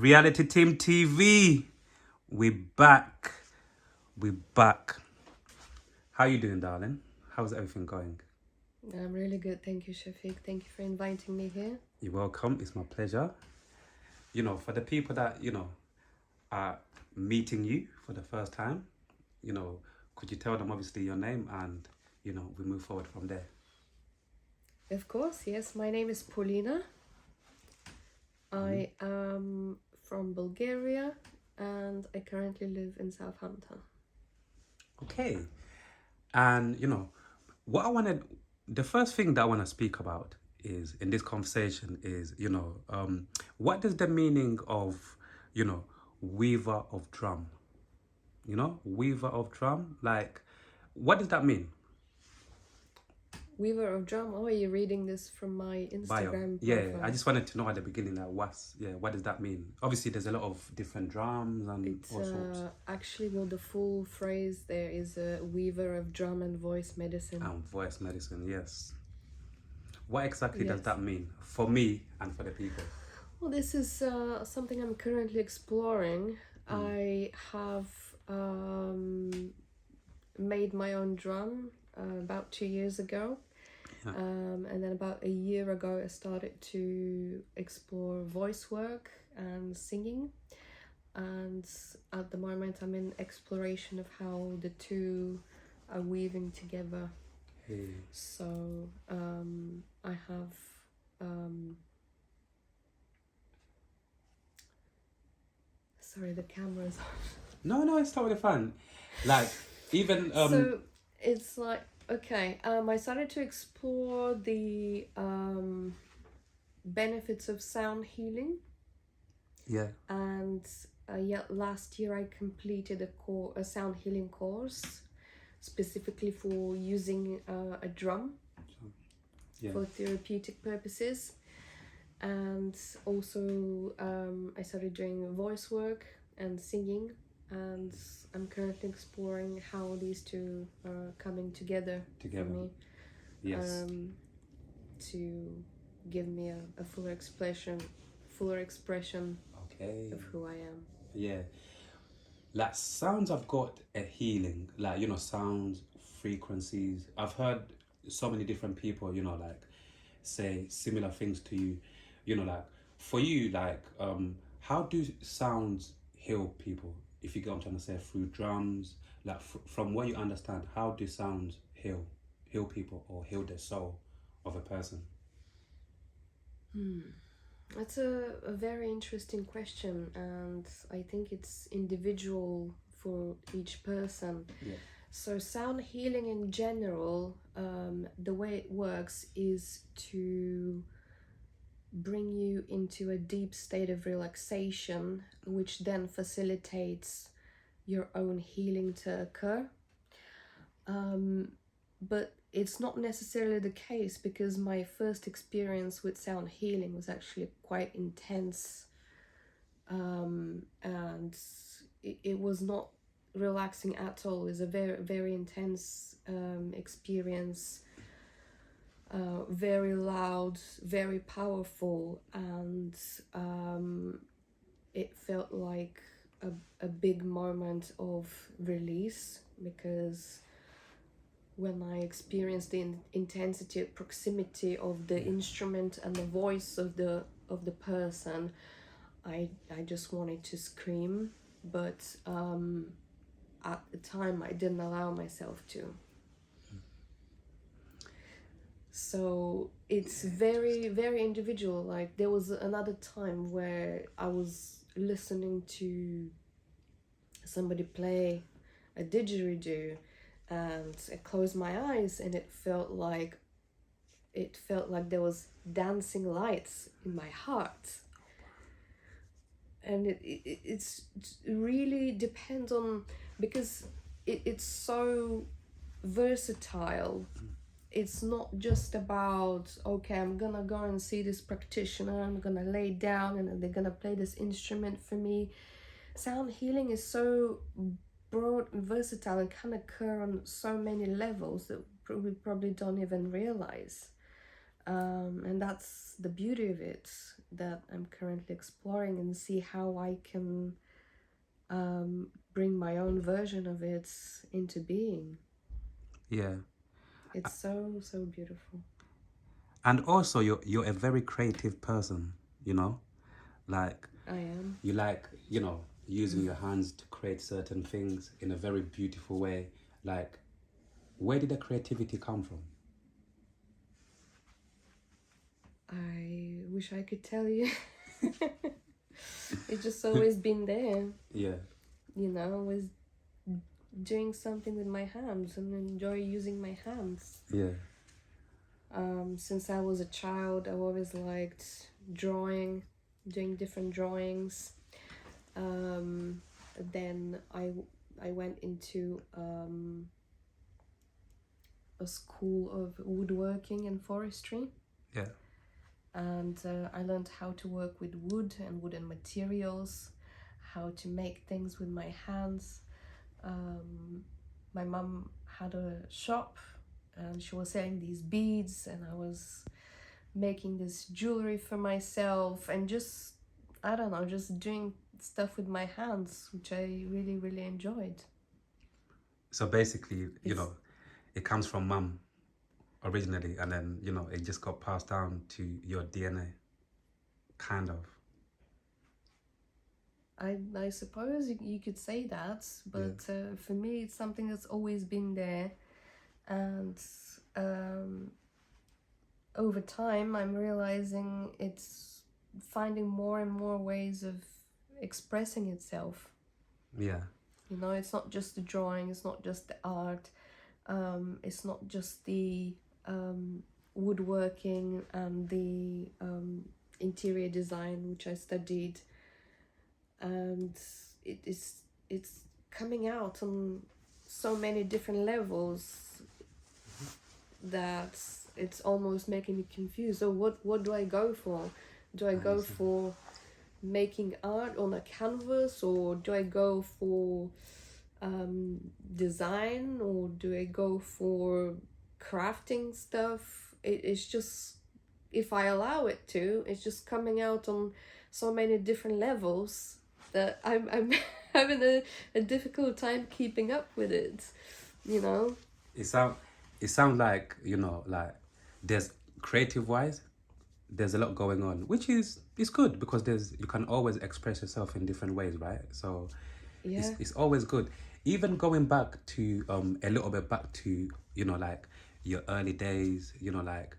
Reality Team TV. We back. We back. How you doing, darling? How's everything going? I'm really good, thank you, Shafiq. Thank you for inviting me here. You're welcome. It's my pleasure. You know, for the people that, are meeting you for the first time, could you tell them obviously your name and, we move forward from there? Of course, yes, my name is Polina. I am from Bulgaria and I currently live in Southampton. Okay. And, what I wanted, the first thing that I want to speak about is in this conversation is, what does the meaning of, weaver of drum? Weaver of drum? Like, what does that mean? Weaver of drum. Oh, are you reading this from my Bio. Instagram Yeah, profile? I just wanted to know at the beginning, like, what does that mean? Obviously, there's a lot of different drums and It's all sorts. actually, well, the full phrase there is a weaver of drum and voice medicine. And voice medicine, yes. What exactly does Yes. that mean for me and for the people? Well, this is something I'm currently exploring. I have made my own drum about 2 years ago. Yeah. And then about a year ago, I started to explore voice work and singing. And at the moment, I'm in exploration of how the two are weaving together. Hey. So I have sorry, the camera's on. No, it's totally fine. Like, even So it's like, okay, I started to explore the benefits of sound healing. yeah. And last year I completed a sound healing course specifically for using a drum Yeah. for therapeutic purposes. And also I started doing voice work and singing, and I'm currently exploring how these two are coming together for me. Yes. To give me a fuller expression Okay. of who I am. Yeah. Like, sounds have got a healing, like, sounds, frequencies. I've heard so many different people, like, say similar things to you, like, for you, like, how do sounds heal people? If you get what I'm trying to say, through drums, like, from what you understand, how do sounds heal people or heal the soul of a person? That's a very interesting question, and I think it's individual for each person. Yeah. So, sound healing in general, the way it works is to bring you into a deep state of relaxation, which then facilitates your own healing to occur. But it's not necessarily the case, because my first experience with sound healing was actually quite intense, and it was not relaxing at all. It was a very, very intense experience, very loud, very powerful, and it felt like a big moment of release, because when I experienced the intensity, proximity of the instrument and the voice of the person, I just wanted to scream, but at the time I didn't allow myself to. So it's very, very individual. Like, there was another time where I was listening to somebody play a didgeridoo, and I closed my eyes, and it felt like there was dancing lights in my heart. And it really depends on, because it's so versatile. It's not just about, okay, I'm gonna go and see this practitioner, I'm gonna lay down and they're gonna play this instrument for me. Sound healing is so broad and versatile and can occur on so many levels that we probably don't even realize. And that's the beauty of it that I'm currently exploring, and see how I can bring my own version of it into being. Yeah. It's so, so beautiful. And also you're a very creative person, you know? Like I am. you like, using your hands to create certain things in a very beautiful way. Like, where did the creativity come from? I wish I could tell you. It's just always been there, Yeah. always doing something with my hands and enjoy using my hands. Yeah. Since I was a child, I always liked drawing, doing different drawings. Then I went into a school of woodworking and forestry, Yeah. and I learned how to work with wood and wooden materials, how to make things with my hands. My mum had a shop and she was selling these beads, and I was making this jewelry for myself, and just, I don't know, just doing stuff with my hands, which I really, really enjoyed. So basically, It's it comes from mum originally, and then, it just got passed down to your DNA, kind of. I suppose you could say that, but for me, it's something that's always been there, and over time, I'm realizing it's finding more and more ways of expressing itself. Yeah. It's not just the drawing, it's not just the art, it's not just the woodworking and the interior design, which I studied, and it's coming out on so many different levels that it's almost making me confused. So what do I go for? Do I go for making art on a canvas, or do I go for design, or do I go for crafting stuff? It's just, if I allow it to, it's just coming out on so many different levels that I'm having a difficult time keeping up with it, It sound like, like there's creative wise, there's a lot going on, which is good because you can always express yourself in different ways, right? So Yeah. it's always good. Even going back to a little bit back to, like your early days, like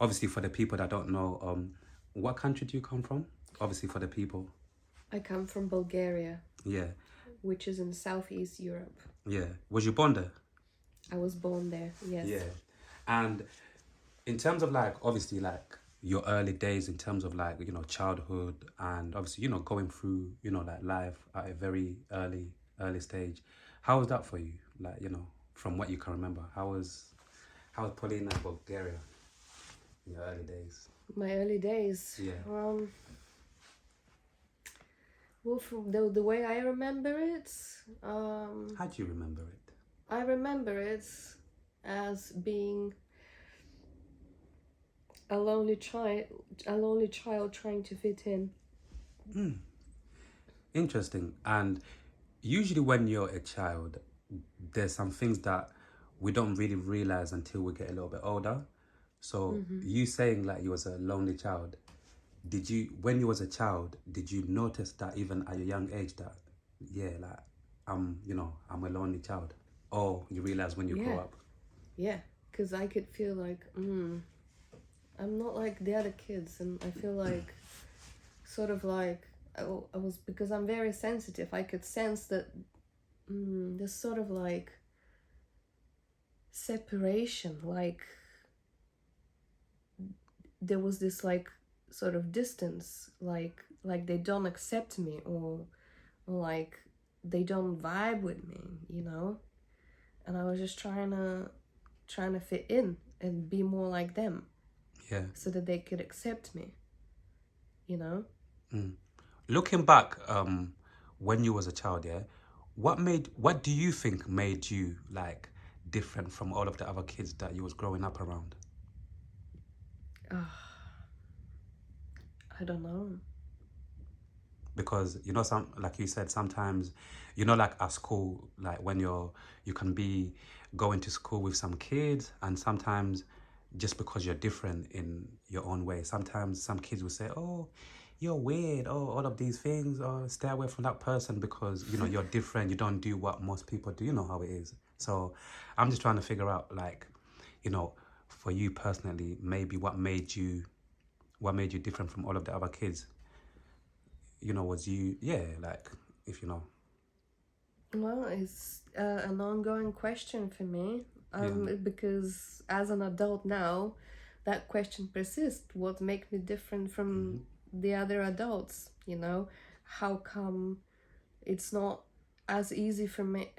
obviously for the people that don't know, what country do you come from? Obviously for the people. I come from Bulgaria, Yeah. which is in Southeast Europe. Yeah. Was you born there? I was born there, yes. Yeah. And in terms of like, obviously like your early days, in terms of like, childhood, and obviously, going through, like life at a very early stage, how was that for you? Like, from what you can remember, how was Polina in Bulgaria in your early days? My early days. Yeah. Well, from the way I remember it, How do you remember it? I remember it as being a lonely child trying to fit in. Interesting. And usually when you're a child, there's some things that we don't really realize until we get a little bit older. So you saying like you was a lonely child, when you was a child, did you notice that even at a young age that, yeah, like I'm a lonely child? Or you realize when you grow up? Yeah, because I could feel like, I'm not like the other kids, and I feel like, sort of like, I was, because I'm very sensitive, I could sense that there's sort of like separation, like there was this like sort of distance, like they don't accept me, or like they don't vibe with me, and I was just trying to fit in and be more like them, Yeah. so that they could accept me, Looking back, when you was a child, yeah, what do you think made you like different from all of the other kids that you was growing up around? I don't know. Because you know, some, like you said, sometimes, you know, like at school, like when you can be going to school with some kids, and sometimes just because you're different in your own way, sometimes some kids will say, oh, you're weird, oh, all of these things, or stay away from that person because, you know, you're different, you don't do what most people do, you know how it is. So I'm just trying to figure out, like, you know, for you personally, maybe what made you different from all of the other kids, you know, was you, yeah, like, if you know. Well, it's an ongoing question for me. Yeah. Because as an adult now, that question persists. What makes me different from the other adults? You know, how come it's not as easy for me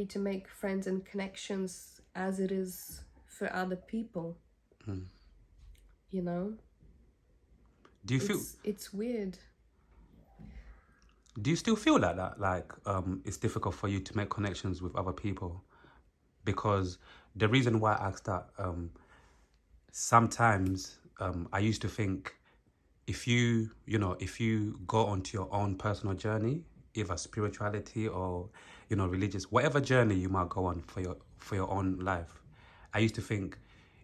to make friends and connections as it is for other people? You know, Do you feel it's weird. do you still feel like that? Like it's difficult for you to make connections with other people? Because the reason why I asked that, sometimes I used to think if you go onto your own personal journey, either spirituality or, you know, religious, whatever journey you might go on for your own life, I used to think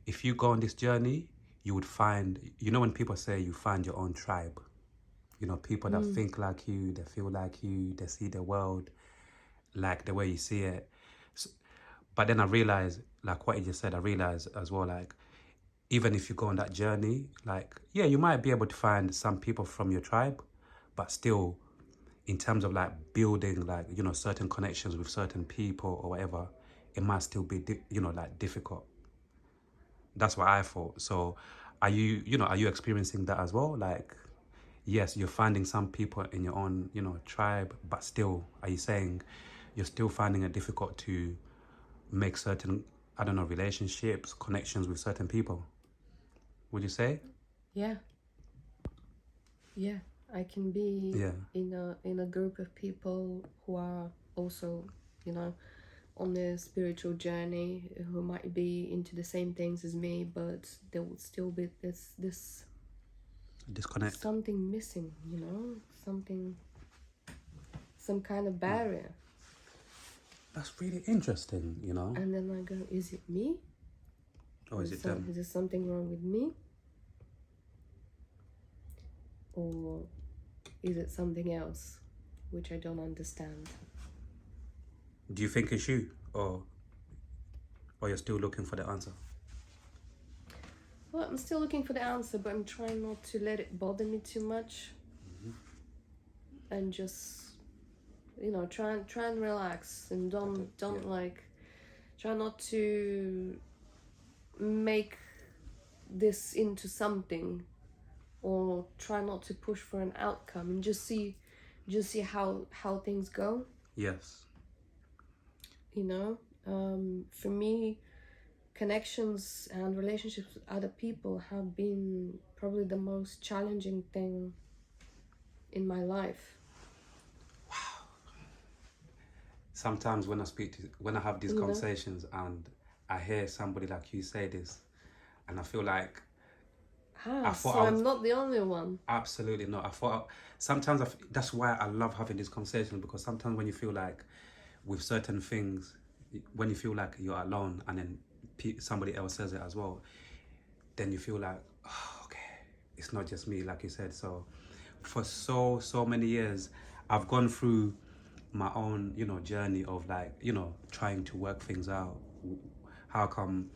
if you go on this journey, you would find, you know, when people say you find your own tribe, you know, people that think like you, they feel like you, they see the world like the way you see it. S But then I realized, like what you just said, I realized as well, like, even if you go on that journey, like, yeah, you might be able to find some people from your tribe, but still, in terms of like building, like, you know, certain connections with certain people or whatever, it might still be, you know, like difficult. That's what I thought. So, are you experiencing that as well? Like, yes, you're finding some people in your own, you know, tribe, but still, are you saying you're still finding it difficult to make certain, I don't know, relationships, connections with certain people? Would you say? Yeah, yeah. I can be Yeah. in a group of people who are also, you know, on a spiritual journey, who might be into the same things as me, but there would still be this Disconnect. something missing, you know, something, some kind of barrier. That's really interesting, you know. And then I go, is it me? Or is it them? Is there something wrong with me, or is it something else which I don't understand? Do you think it's you, or you're still looking for the answer? Well, I'm still looking for the answer, but I'm trying not to let it bother me too much, and just, you know, try and relax, and don't like, try not to make this into something, or try not to push for an outcome, and just see how things go. Yes. You know, for me, connections and relationships with other people have been probably the most challenging thing in my life. Sometimes when I have these You know, conversations and I hear somebody like you say this, and I feel like I thought so I I'm was not the only one. absolutely not. Sometimes that's why I love having these conversations, because sometimes when you feel like with certain things, when you feel like you're alone, and then somebody else says it as well, then you feel like, oh, okay, it's not just me, like you said. So for so many years, I've gone through my own, you know, journey of, like, you know, trying to work things out. How come,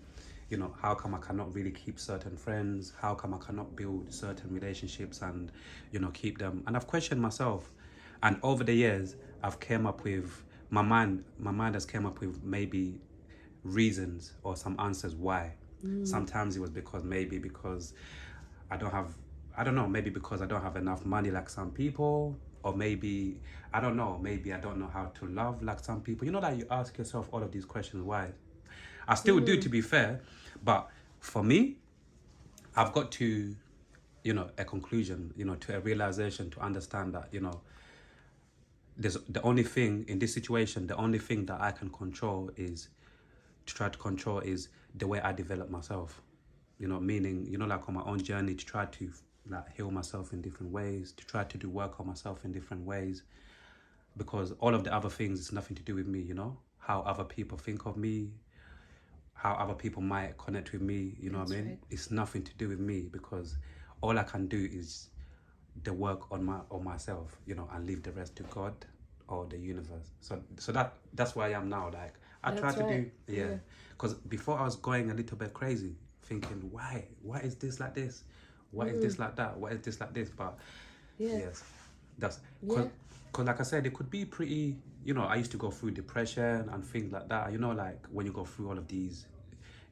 how come I cannot really keep certain friends? How come I cannot build certain relationships and, you know, keep them? And I've questioned myself, and over the years, I've came up with my mind has came up with maybe reasons or some answers why. Sometimes it was because I don't have, I don't know, maybe because I don't have enough money like some people, or maybe, I don't know, maybe I don't know how to love like some people. You know, that you ask yourself all of these questions why. I still do, to be fair, but for me, I've got to, a conclusion, to a realization, to understand that, there's the only thing in this situation, the only thing that I can control is, to try to control, is the way I develop myself. You know, meaning, you know, like on my own journey to try to like heal myself in different ways, to try to do work on myself in different ways, because all of the other things is nothing to do with me. You know, how other people think of me, how other people might connect with me. You know what I That's mean? right. It's nothing to do with me, because all I can do is the work on myself, you know, and leave the rest to God or the universe. So that's where I am now. Like I try That's to right. do, yeah, Yeah. because before I was going a little bit crazy, thinking why is this like this, why is Mm. this like that, why is this like this, but Yeah. yes, that's Yeah. because like I said, it could be pretty, you know, I used to go through depression and things like that, you know, like when you go through all of these,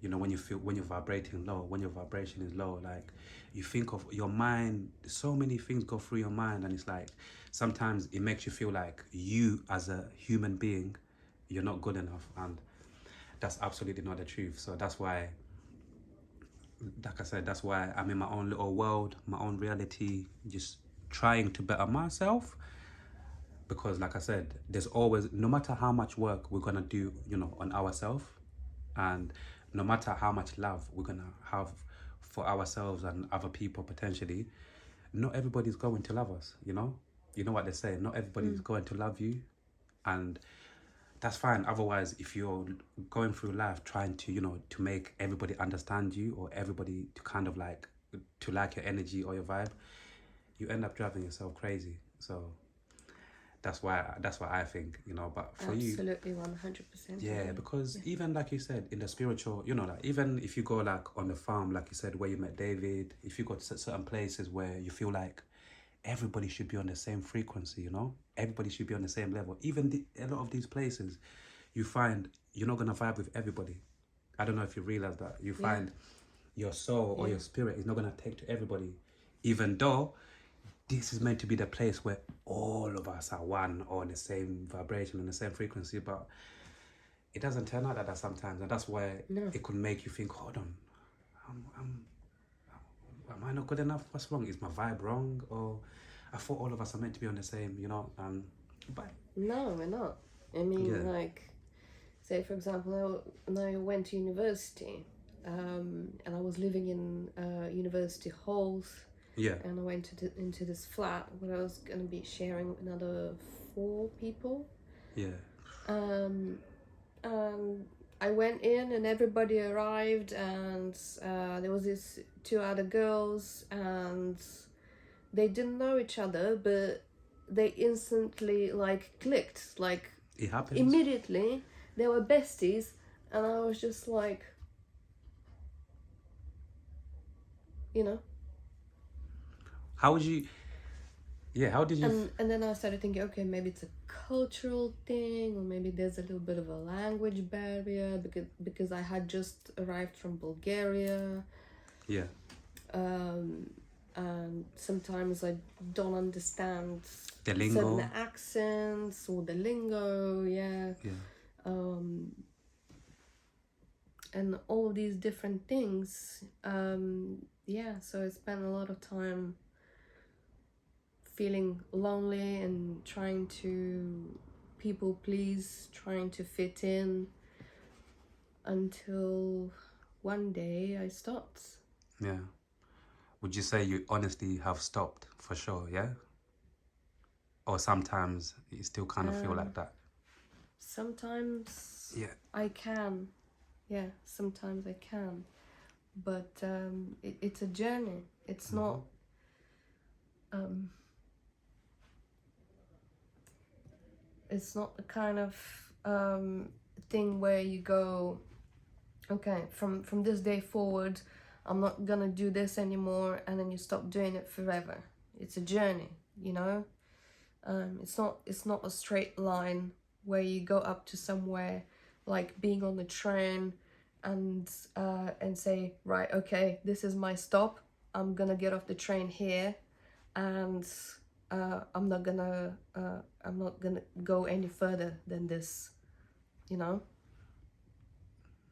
you know, when you feel, when you're vibrating low, when your vibration is low, like you think of your mind, so many things go through your mind, and it's like sometimes it makes you feel like you as a human being, you're not good enough, and that's absolutely not the truth. So that's why, like I said, that's why I'm in my own little world, my own reality, just trying to better myself, because like I said, there's always, no matter how much work we're gonna do, you know, on ourselves, and no matter how much love we're gonna have for ourselves and other people potentially, not everybody's going to love us, you know. You know what they say, not everybody's Mm. going to love you, and that's fine. Otherwise, if you're going through life trying to, you know, to make everybody understand you, or everybody to kind of like to like your energy or your vibe, you end up driving yourself crazy. So that's why I think, you know. But for you, Absolutely, 100% yeah, agree. because Yeah. even like you said, in the spiritual, you know, like even if you go like on the farm, like you said, where you met David, if you go to certain places where you feel like everybody should be on the same frequency, you know, everybody should be on the same level. Even a lot of these places, you find you're not gonna vibe with everybody. I don't know if you realize that. You Yeah. find your soul or Yeah. your spirit is not gonna take to everybody, even though this is meant to be the place where all of us are one or on the same vibration and the same frequency, but it doesn't turn out like that sometimes, and that's why No. it could make you think, hold on, I'm, am I not good enough? What's wrong? Is my vibe wrong? Or I thought all of us are meant to be on the same, you know? But No, we're not. I yeah, mean, like, say for example, when I went to university, and I was living in university halls, yeah, and I went into this flat where I was gonna be sharing with another 4 people. yeah, Um, I went in and everybody arrived, and there was these 2 other girls, and they didn't know each other, but they instantly like clicked, like it happens. immediately they were besties, and I was just like, you know. How would you, yeah, how did you, And then I started thinking, okay, maybe it's a cultural thing, or maybe there's a little bit of a language barrier, because I had just arrived from Bulgaria, yeah, um, and sometimes I don't understand the certain lingo, accents or the lingo, yeah, yeah, um, and all these different things. Yeah, so I spent a lot of time feeling lonely and trying to people please, trying to fit in, until one day I stopped. yeah. Would you say you honestly have stopped for sure, yeah? Or sometimes you still kind of feel Um, like that? Sometimes Yeah. I can, yeah, sometimes I can, but it's a journey. It's Mm-hmm. not. Um, it's not the kind of thing where you go, okay, from this day forward, I'm not gonna do this anymore, and then you stop doing it forever. It's a journey, you know. It's not a straight line where you go up to somewhere, like being on the train, and say, right, okay, this is my stop. I'm gonna get off the train here, and I'm not gonna go any further than this. You know,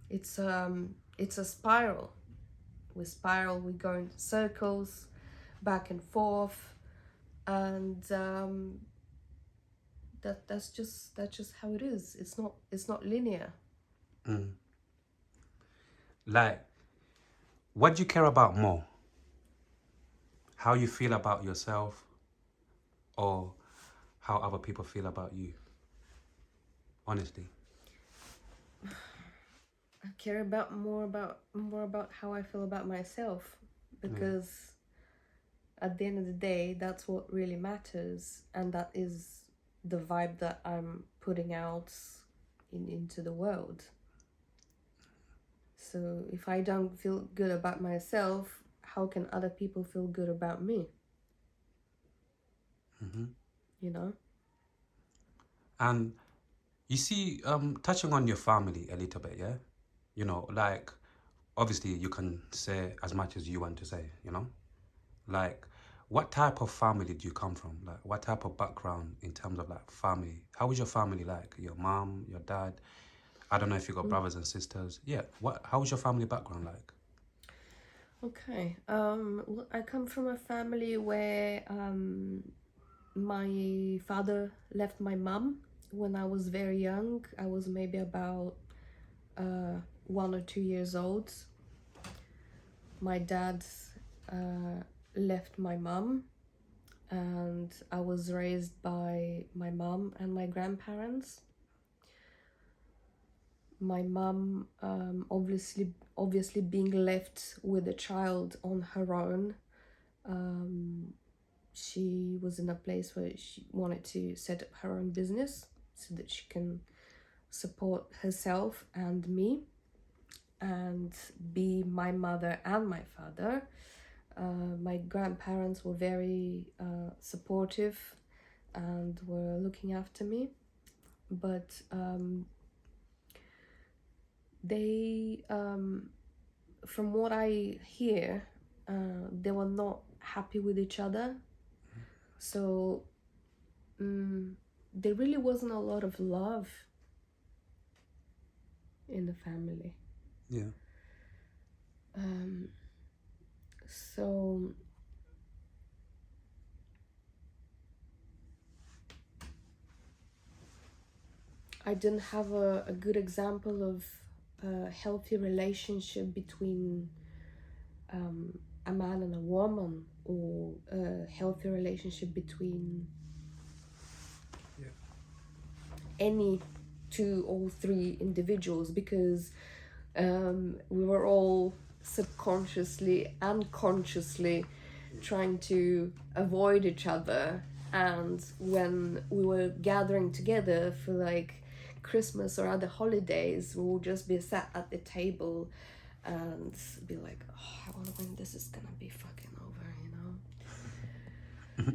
it's a spiral. We spiral. We go in circles, back and forth, and that's just how it is. It's not linear. Mm. Like, What do you care about more? How you feel about yourself, or how other people feel about you? Honestly. I care about more about how I feel about myself, because at the end of the day, that's what really matters, and that is the vibe that I'm putting out into the world. So if I don't feel good about myself, how can other people feel good about me? You know? And you see, touching on your family a little bit, yeah? You know, like, obviously you can say as much as you want to say, you know? Like, what type of family do you come from? Like, what type of background in terms of like family? How was your family like? Your mom, your dad? I don't know if you got brothers and sisters. Yeah, how was your family background like? Okay. Well, I come from a family where my father left my mum when I was very young. I was maybe about 1 or 2 years old. My dad left my mum, and I was raised by my mum and my grandparents. My mum, obviously being left with a child on her own, she was in a place where she wanted to set up her own business so that she can support herself and me and be my mother and my father. My grandparents were very supportive and were looking after me, but they, from what I hear, they were not happy with each other. So there really wasn't a lot of love in the family. Yeah. So I didn't have a good example of a healthy relationship between a man and a woman, or a healthy relationship between any two or three individuals, because we were all subconsciously and consciously trying to avoid each other. And when we were gathering together for like Christmas or other holidays, we would just be sat at the table and be like, oh, I wonder when this is gonna be fucking over, you know?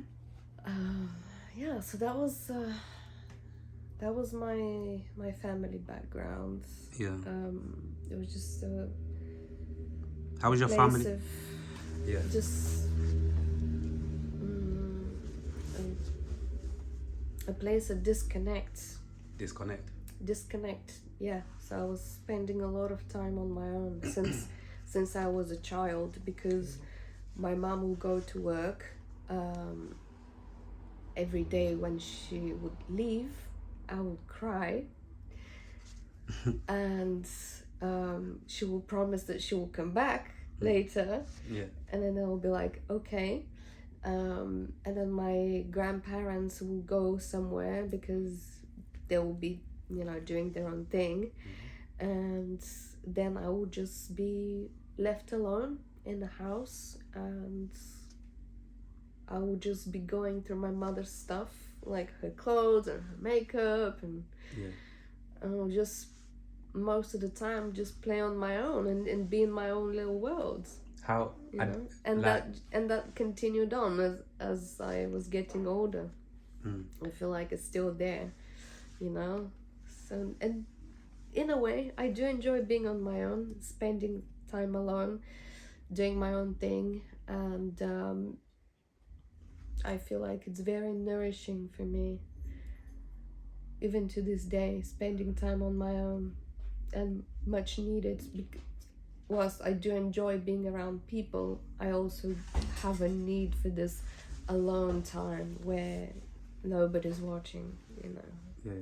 Yeah, so that was my family background. Yeah. It was just How was your place family? of Yeah. just a place of disconnect. Yeah, so I was spending a lot of time on my own since I was a child, because my mom would go to work every day. When she would leave, I would cry and she will promise that she will come back later. Yeah. And then I'll be like, okay. And then my grandparents will go somewhere because they will be, doing their own thing. And then I will just be left alone in the house, and I will just be going through my mother's stuff, like her clothes and her makeup, and I'll just most of the time just play on my own and be in my own little world. How? And that continued on as I was getting older. I feel like it's still there, So, and in a way, I do enjoy being on my own, spending time alone, doing my own thing, and I feel like it's very nourishing for me, even to this day, spending time on my own, and much needed. Whilst I do enjoy being around people, I also have a need for this alone time where nobody's watching, Yeah.